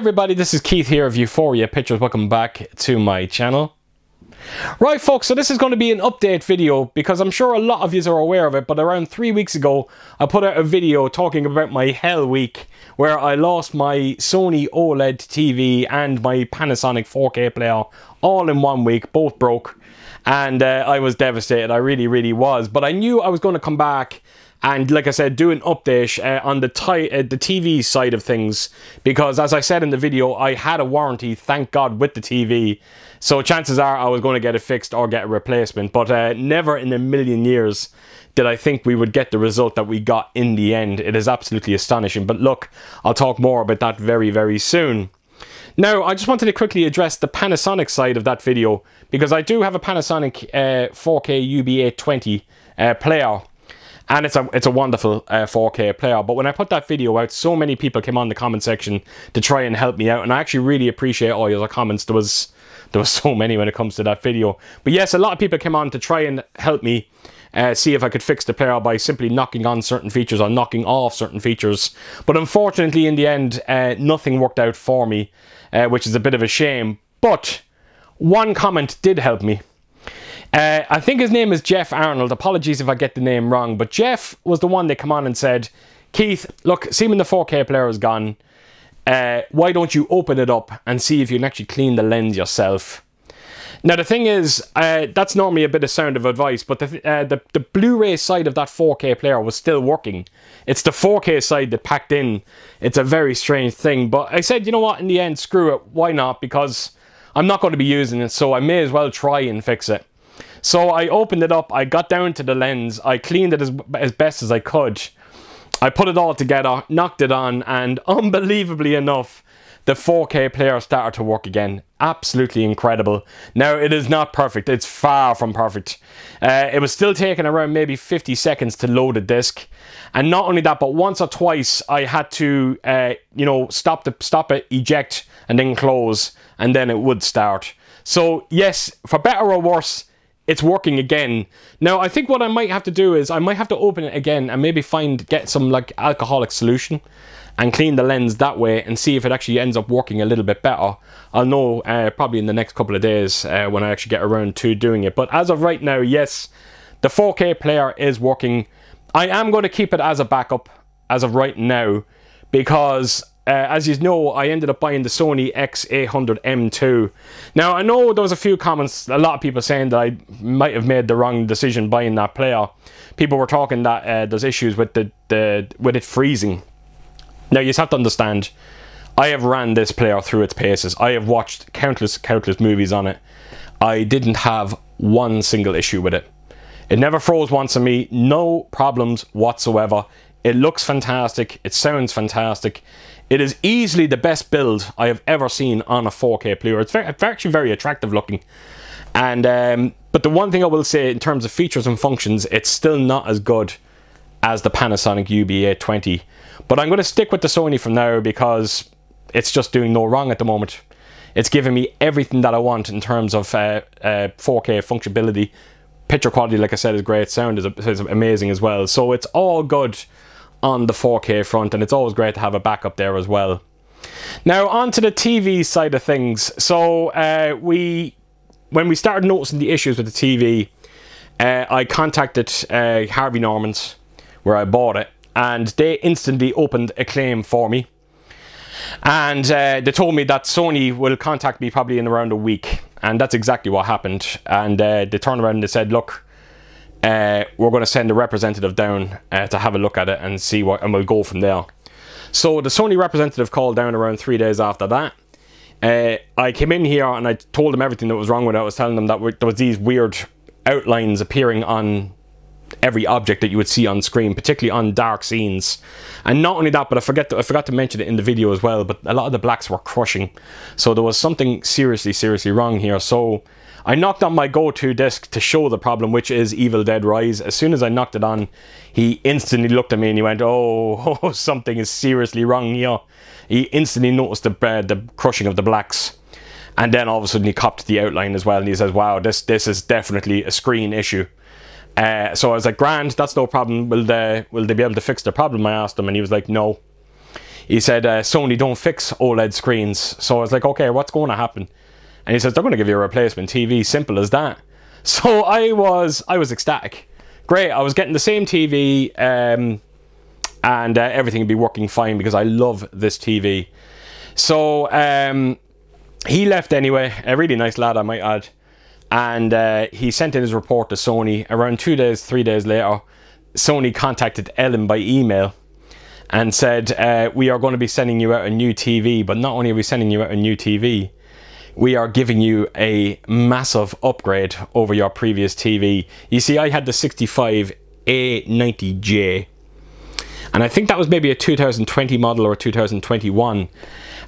everybody, this is Keith here of Euphoria Pictures. Welcome back to my channel. Right folks, so this is going to be an update video because I'm sure a lot of you are aware of it, but around 3 weeks ago I put out a video talking about my hell week where I lost my Sony OLED TV and my Panasonic 4K player all in 1 week, both broke, and I was devastated. I really was, but I knew I was going to come back and, like I said, do an update on the TV side of things, because as I said in the video, I had a warranty, thank God, with the TV. So chances are I was going to get it fixed or get a replacement. But never in a million years did I think we would get the result that we got in the end. It is absolutely astonishing. But look, I'll talk more about that very soon. Now, I just wanted to quickly address the Panasonic side of that video, because I do have a Panasonic 4K UB820 player. And it's a wonderful 4K player. But when I put that video out, so many people came on the comment section to try and help me out. And I actually really appreciate all your comments. There was so many when it comes to that video. But yes, a lot of people came on to try and help me see if I could fix the player by simply knocking on certain features or knocking off certain features. But unfortunately, in the end, nothing worked out for me, which is a bit of a shame. But one comment did help me. I think his name is Jeff Arnold. Apologies if I get the name wrong, but Jeff was the one that came on and said, Keith, look, see when the 4K player is gone, why don't you open it up and see if you can actually clean the lens yourself? Now the thing is, that's normally a bit of sound of advice, but the Blu-ray side of that 4K player was still working. It's the 4K side that packed in. It's a very strange thing, but I said, you know what, in the end, screw it, why not? Because I'm not going to be using it, so I may as well try and fix it. So I opened it up, I got down to the lens, I cleaned it as best as I could. I put it all together, knocked it on, and unbelievably enough, the 4K player started to work again. Absolutely incredible. Now, it is not perfect. It's far from perfect. It was still taking around maybe 50 seconds to load a disc. And not only that, but once or twice, I had to, you know, stop it, eject, and then close, and then it would start. So, yes, for better or worse, it's working again. Now, I think what I might have to do is I might have to open it again and maybe get some like alcoholic solution and clean the lens that way and see if it actually ends up working a little bit better. I'll know probably in the next couple of days when I actually get around to doing it. But as of right now, yes, the 4K player is working. I am going to keep it as a backup as of right now, because as you know, I ended up buying the Sony X800M2. Now, I know there was a few comments, a lot of people saying that I might have made the wrong decision buying that player. People were talking that there's issues with with it freezing. Now, you just have to understand, I have ran this player through its paces. I have watched countless movies on it. I didn't have one single issue with it. It never froze once on me, no problems whatsoever. It looks fantastic, it sounds fantastic. It is easily the best build I have ever seen on a 4K player. It's actually very attractive looking. And but the one thing I will say in terms of features and functions, it's still not as good as the Panasonic UB820. But I'm going to stick with the Sony for now because it's just doing no wrong at the moment. It's giving me everything that I want in terms of 4K functionality. Picture quality, like I said, is great. Sound is amazing as well. So it's all good on the 4K front, and it's always great to have a backup there as well. Now, on to the TV side of things. So when we started noticing the issues with the TV, I contacted Harvey Norman's, where I bought it, and they instantly opened a claim for me. And they told me that Sony will contact me probably in around a week, and that's exactly what happened. And they turned around and they said, look, we're going to send a representative down to have a look at it and see what, and we'll go from there. So the Sony representative called down around 3 days after that. I came in here and I told them everything that was wrong with it. I was telling them that there was these weird outlines appearing on every object that you would see on screen, particularly on dark scenes. And not only that, but I forgot to mention it in the video as well, but a lot of the blacks were crushing. So there was something seriously wrong here. So I knocked on my go-to disc to show the problem, which is Evil Dead Rise. As soon as I knocked it on, he instantly looked at me and he went, oh, something is seriously wrong here. He instantly noticed the crushing of the blacks. And then all of a sudden he copped the outline as well, and he says, wow, this is definitely a screen issue. So I was like, grand, that's no problem. Will they be able to fix the problem? I asked him, and he was like, no. he said, Sony don't fix OLED screens. So I was like, okay, what's going to happen? And he says, they're going to give you a replacement TV, simple as that. So I was ecstatic. Great, I was getting the same TV, and everything would be working fine because I love this TV. So he left anyway, a really nice lad I might add. And he sent in his report to Sony. Around 3 days later, Sony contacted Ellen by email and said, we are going to be sending you out a new TV, but not only are we sending you out a new TV, we are giving you a massive upgrade over your previous TV. You see, I had the 65A90J, and I think that was maybe a 2020 model or a 2021.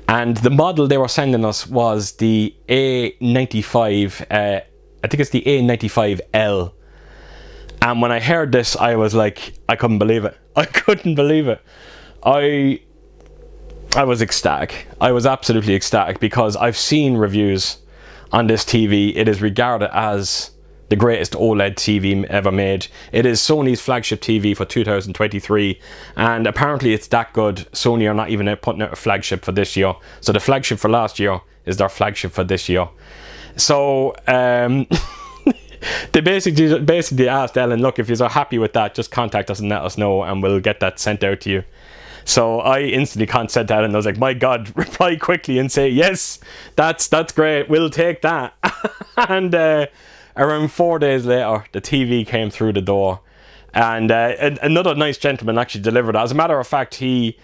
And the model they were sending us was the A95, I think it's the A95L. And when I heard this, I was like, I couldn't believe it. I couldn't believe it. I was ecstatic. I was absolutely ecstatic because I've seen reviews on this TV. It is regarded as the greatest OLED TV ever made. It is Sony's flagship TV for 2023, and apparently it's that good. Sony are not even putting out a flagship for this year. So the flagship for last year is their flagship for this year. So they basically asked Ellen, look, if you're happy with that, just contact us and let us know, and we'll get that sent out to you. So I instantly sent that, and I was like, my God, reply quickly and say, yes, that's great, we'll take that. And around 4 days later, the TV came through the door, and another nice gentleman actually delivered it. As a matter of fact, he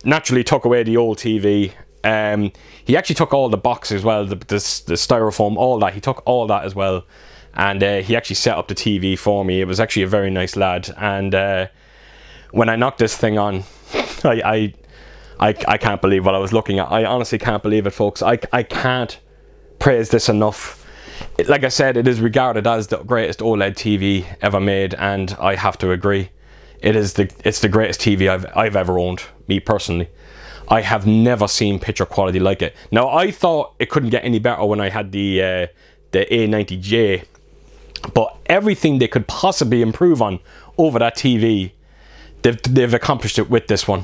naturally took away the old TV. He actually took all the boxes as well, the styrofoam, all that. He took all that as well, and he actually set up the TV for me. It was actually a very nice lad, and when I knocked this thing on, I can't believe what I was looking at. I honestly can't believe it, folks. I can't praise this enough. Like I said, it is regarded as the greatest OLED TV ever made, and I have to agree. It's the greatest TV I've ever owned, me personally. I have never seen picture quality like it. Now, I thought it couldn't get any better when I had the A90J, but everything they could possibly improve on over that TV, they've accomplished it with this one.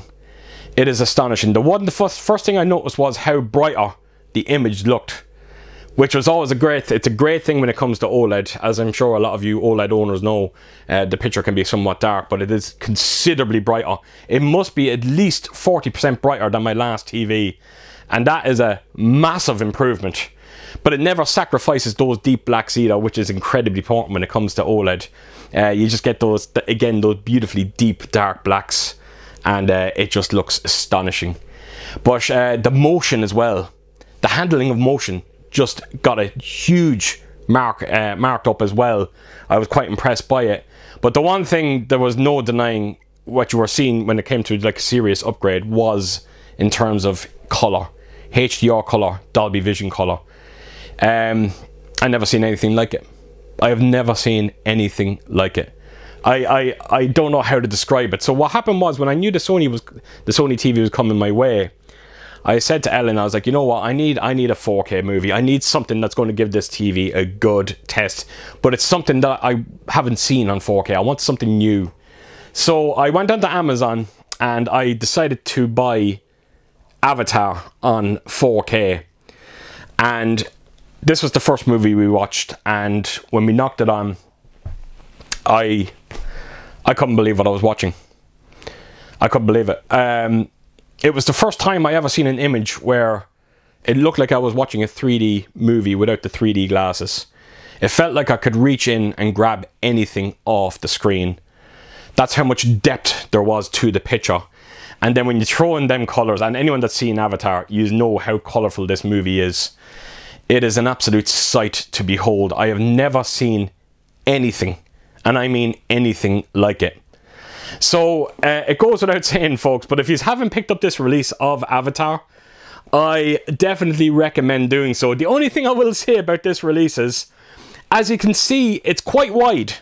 It is astonishing. The first thing I noticed was how brighter the image looked, which was always it's a great thing when it comes to OLED. As I'm sure a lot of you OLED owners know, the picture can be somewhat dark, but it is considerably brighter. It must be at least 40% brighter than my last TV, and that is a massive improvement. But it never sacrifices those deep blacks either, which is incredibly important when it comes to OLED. You just get those, again, those beautifully deep dark blacks, and it just looks astonishing. But the motion as well, the handling of motion just got a huge marked up as well. I was quite impressed by it. But the one thing there was no denying what you were seeing when it came to like a serious upgrade was in terms of color, HDR color, Dolby Vision color. I never seen anything like it. I have never seen anything like it. I don't know how to describe it. So what happened was, when I knew the Sony TV was coming my way, I said to Ellen, I was like, you know what, I need a 4K movie. I need something that's going to give this TV a good test, but it's something that I haven't seen on 4K. I want something new. So I went onto Amazon and I decided to buy Avatar on 4K. And this was the first movie we watched, and when we knocked it on, I couldn't believe what I was watching. I couldn't believe it. It was the first time I ever seen an image where it looked like I was watching a 3D movie without the 3D glasses. It felt like I could reach in and grab anything off the screen. That's how much depth there was to the picture. And then when you throw in them colours, and anyone that's seen Avatar, you know how colourful this movie is. It is an absolute sight to behold. I have never seen anything, and I mean anything like it. So it goes without saying, folks, but if you haven't picked up this release of Avatar, I definitely recommend doing so. The only thing I will say about this release is, as you can see, it's quite wide.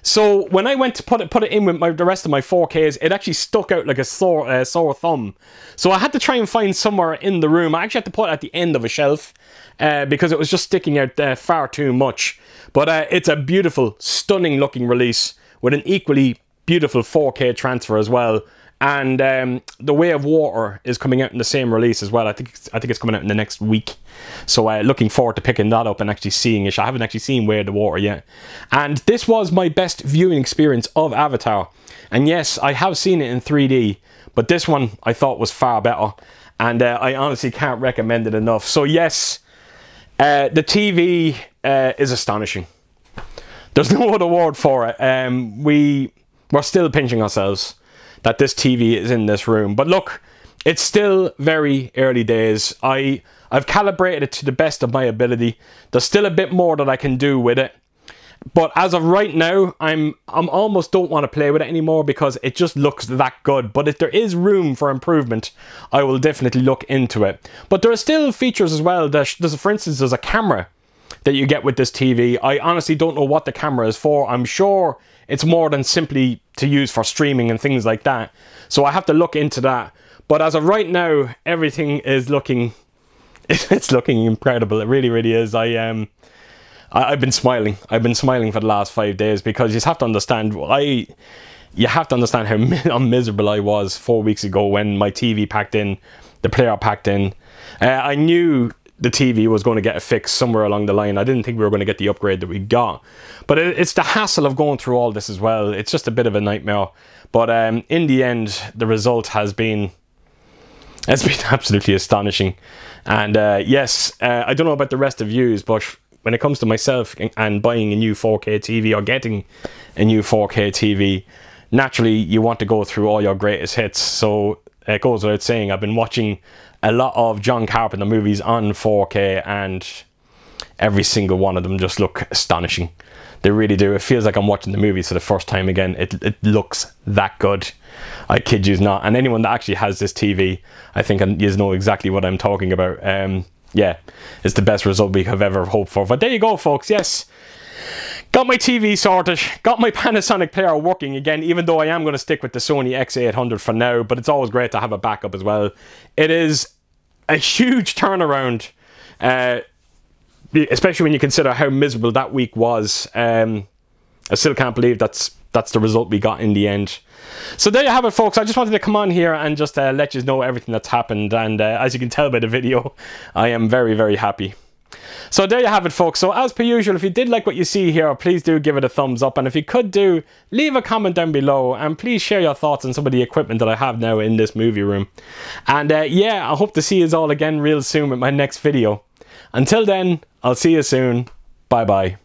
So when I went to put it in with the rest of my 4Ks, it actually stuck out like a sore thumb. So I had to try and find somewhere in the room. I actually had to put it at the end of a shelf because it was just sticking out far too much. But it's a beautiful, stunning looking release with an equally beautiful 4K transfer as well. And The Way of Water is coming out in the same release as well. I think it's coming out in the next week. So looking forward to picking that up and actually seeing it. I haven't actually seen Way of the Water yet. And this was my best viewing experience of Avatar. And yes, I have seen it in 3D, but this one I thought was far better. And I honestly can't recommend it enough. So yes, the TV is astonishing. There's no other word for it. We're still pinching ourselves that this TV is in this room. But look, it's still very early days. I've calibrated it to the best of my ability. There's still a bit more that I can do with it. But as of right now, I'm almost don't want to play with it anymore because it just looks that good. But if there is room for improvement, I will definitely look into it. But there are still features as well. For instance, there's a camera that you get with this TV. I honestly don't know what the camera is for. I'm sure it's more than simply to use for streaming and things like that. So I have to look into that. But as of right now, everything is looking... It's looking incredible. It really, really is. I've been smiling. I've been smiling for the last 5 days because you have to understand. You have to understand how miserable I was 4 weeks ago when my TV packed in, the player packed in. I knew the TV was going to get a fix somewhere along the line. I didn't think we were going to get the upgrade that we got. But it's the hassle of going through all this as well. It's just a bit of a nightmare. But in the end, the result has been... It's been absolutely astonishing. And yes, I don't know about the rest of yous, but when it comes to myself and buying a new 4K TV or getting a new 4K TV, naturally you want to go through all your greatest hits. So it goes without saying, I've been watching a lot of John Carpenter movies on 4K and every single one of them just look astonishing. They really do. It feels like I'm watching the movies for the first time again. It looks that good. I kid you not. And anyone that actually has this TV, I think you know exactly what I'm talking about. Yeah, it's the best result we have ever hoped for. But there you go, folks. Yes, got my TV sorted. Got my Panasonic player working again, even though I am going to stick with the Sony X800 for now. But it's always great to have a backup as well. It is a huge turnaround, especially when you consider how miserable that week was. I still can't believe that's the result we got in the end. So there you have it, folks. I just wanted to come on here and just let you know everything that's happened. And as you can tell by the video, I am very, very happy. So there you have it, folks. So as per usual, if you did like what you see here, please do give it a thumbs up. And if you could do, leave a comment down below. And please share your thoughts on some of the equipment that I have now in this movie room. And yeah, I hope to see you all again real soon with my next video. Until then, I'll see you soon. Bye-bye.